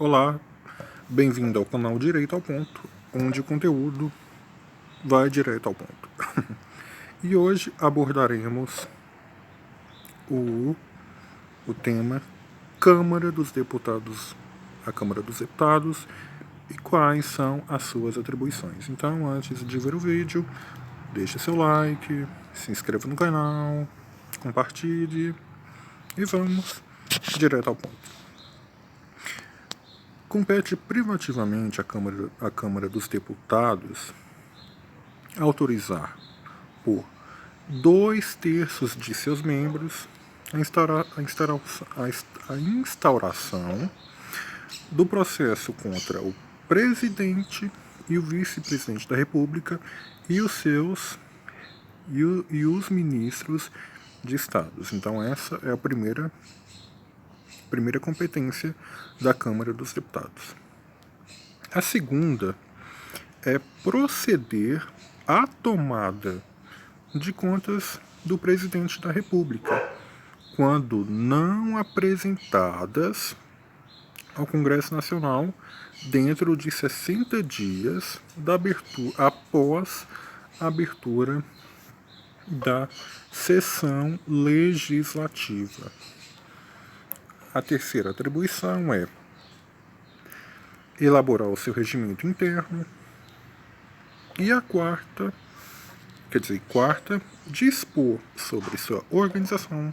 Olá, bem-vindo ao canal Direito ao Ponto, onde o conteúdo vai direto ao ponto. E hoje abordaremos o tema Câmara dos Deputados, a Câmara dos Deputados e quais são as suas atribuições. Então, antes de ver o vídeo, deixe seu like, se inscreva no canal, compartilhe e vamos direto ao ponto. Compete privativamente à Câmara dos Deputados autorizar por 2/3 de seus membros a instauração do processo contra o presidente e o vice-presidente da República e os ministros de estados. Então essa é a primeira competência da Câmara dos Deputados. A segunda é proceder à tomada de contas do presidente da República, quando não apresentadas ao Congresso Nacional dentro de 60 dias após a abertura da sessão legislativa. A terceira atribuição é elaborar o seu regimento interno. E a quarta, dispor sobre sua organização,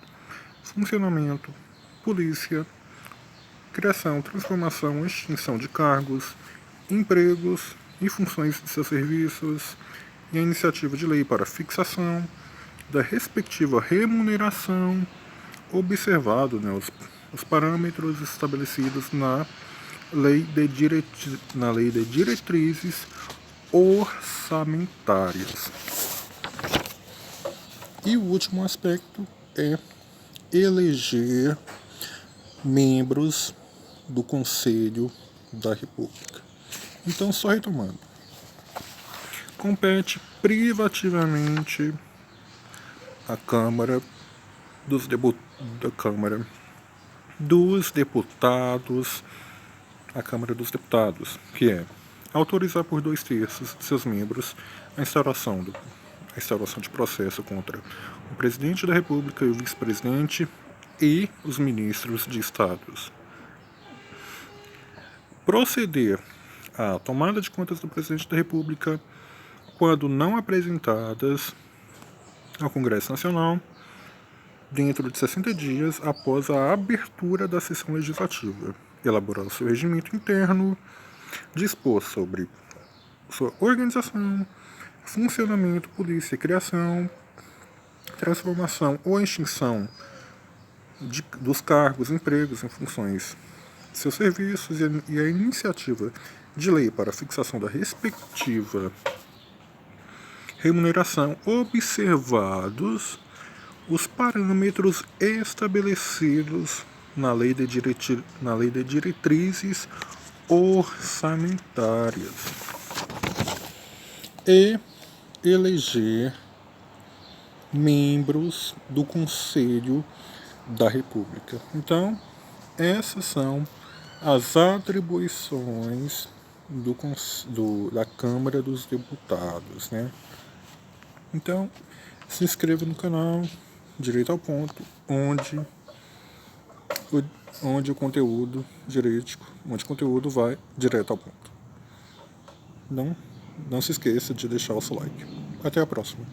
funcionamento, polícia, criação, transformação, extinção de cargos, empregos e funções de seus serviços, e a iniciativa de lei para fixação da respectiva remuneração, observado os parâmetros estabelecidos na Lei de Diretrizes Orçamentárias. E o último aspecto é eleger membros do Conselho da República. Então, só retomando, compete privativamente à Câmara dos Deputados, a Câmara dos Deputados, que é autorizar por 2/3 de seus membros a instauração de processo contra o presidente da República e o vice-presidente e os ministros de estados. Proceder à tomada de contas do presidente da República quando não apresentadas ao Congresso Nacional dentro de 60 dias após a abertura da sessão legislativa. Elaborar o seu regimento interno, dispor sobre sua organização, funcionamento, polícia, criação, transformação ou extinção dos cargos, empregos e funções de seus serviços e a iniciativa de lei para a fixação da respectiva remuneração, observados os parâmetros estabelecidos na Lei de Diretrizes Orçamentárias, e eleger membros do Conselho da República. Então, essas são as atribuições da Câmara dos Deputados, né? Então, se inscreva no canal Direito ao Ponto, onde o conteúdo jurídico, onde o conteúdo vai direto ao ponto. Não se esqueça de deixar o seu like. Até a próxima.